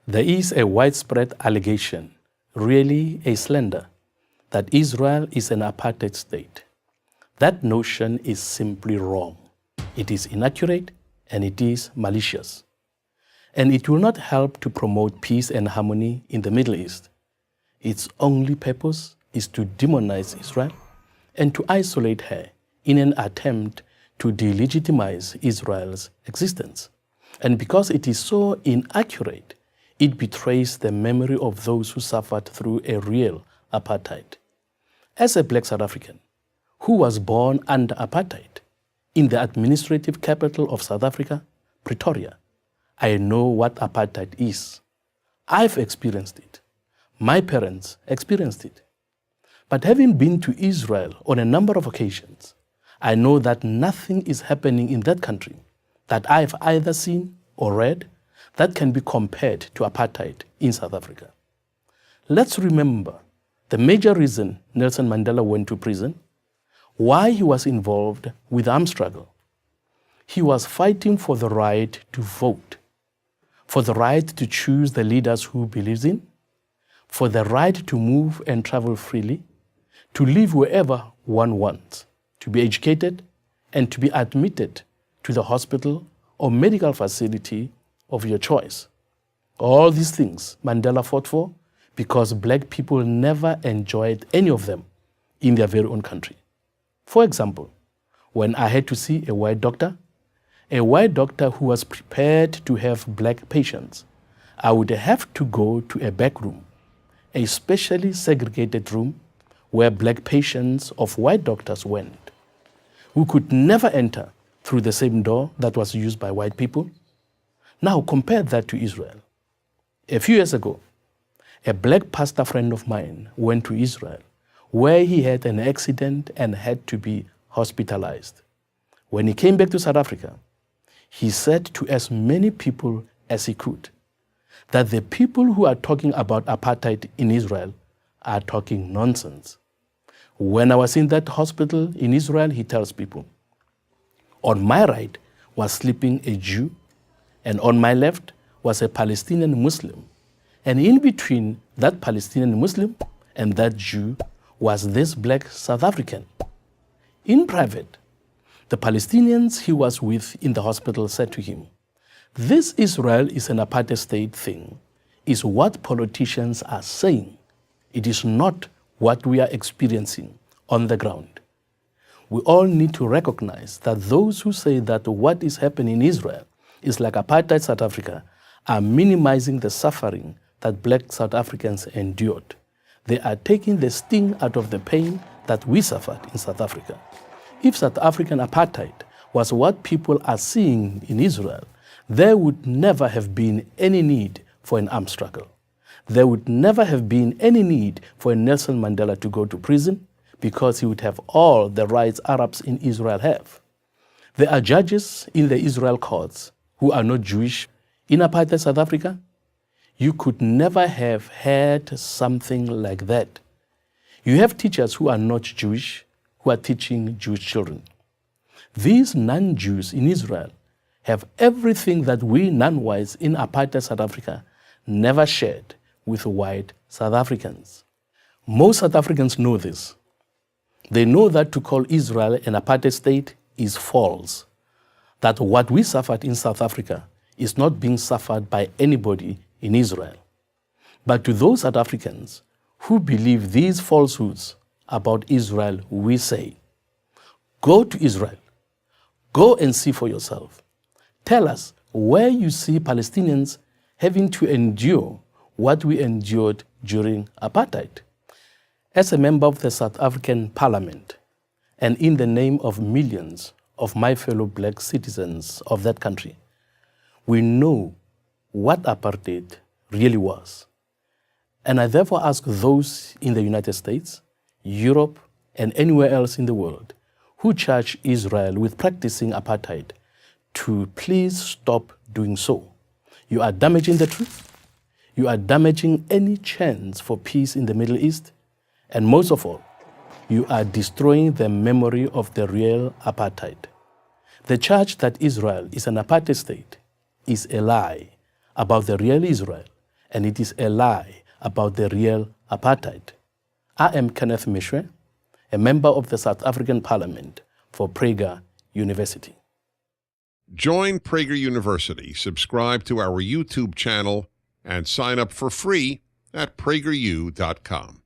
There is a widespread allegation, really a slander, that Israel is an apartheid state. That notion is simply wrong. It is inaccurate and it is malicious. And it will not help to promote peace and harmony in the Middle East. Its only purpose is to demonize Israel and to isolate her in an attempt to delegitimize Israel's existence. And because it is so inaccurate, it betrays the memory of those who suffered through a real apartheid. As a black South African who was born under apartheid in the administrative capital of South Africa, Pretoria, I know what apartheid is. I've experienced it. My parents experienced it. But having been to Israel on a number of occasions, I know that nothing is happening in that country that I've either seen or read that can be compared to apartheid in South Africa. Let's remember the major reason Nelson Mandela went to prison, why he was involved with the armed struggle. He was fighting for the right to vote, for the right to choose the leaders who believes in, for the right to move and travel freely, to live wherever one wants, to be educated, and to be admitted to the hospital or medical facility of your choice. All these things Mandela fought for because black people never enjoyed any of them in their very own country. For example, when I had to see a white doctor who was prepared to have black patients, I would have to go to a back room, a specially segregated room where black patients of white doctors went, who could never enter through the same door that was used by white people. Now compare that to Israel. A few years ago, a black pastor friend of mine went to Israel where he had an accident and had to be hospitalized. When he came back to South Africa, he said to as many people as he could that the people who are talking about apartheid in Israel are talking nonsense. When I was in that hospital in Israel, he tells people, on my right was sleeping a Jew, and on my left was a Palestinian Muslim. And in between that Palestinian Muslim and that Jew was this black South African. In private, the Palestinians he was with in the hospital said to him, "This Israel is an apartheid state thing, is what politicians are saying. It is not what we are experiencing on the ground." We all need to recognize that those who say that what is happening in Israel is like apartheid South Africa are minimizing the suffering that black South Africans endured. They are taking the sting out of the pain that we suffered in South Africa. If South African apartheid was what people are seeing in Israel, there would never have been any need for an armed struggle. There would never have been any need for Nelson Mandela to go to prison because he would have all the rights Arabs in Israel have. There are judges in the Israel courts who are not Jewish in apartheid South Africa. You could never have had something like that. You have teachers who are not Jewish who are teaching Jewish children. These non-Jews in Israel have everything that we non-whites in apartheid South Africa never shared with white South Africans. Most South Africans know this. They know that to call Israel an apartheid state is false, that what we suffered in South Africa is not being suffered by anybody in Israel. But to those South Africans who believe these falsehoods about Israel, we say, go to Israel. Go and see for yourself. Tell us where you see Palestinians having to endure what we endured during apartheid. As a member of the South African Parliament, and in the name of millions of my fellow black citizens of that country, we know what apartheid really was. And I therefore ask those in the United States, Europe, and anywhere else in the world who charge Israel with practicing apartheid to please stop doing so. You are damaging the truth. You are damaging any chance for peace in the Middle East. And most of all, you are destroying the memory of the real apartheid. The charge that Israel is an apartheid state is a lie about the real Israel, and it is a lie about the real apartheid. I am Kenneth Meshoe, a member of the South African Parliament for Prager University. Join Prager University, subscribe to our YouTube channel, and sign up for free at prageru.com.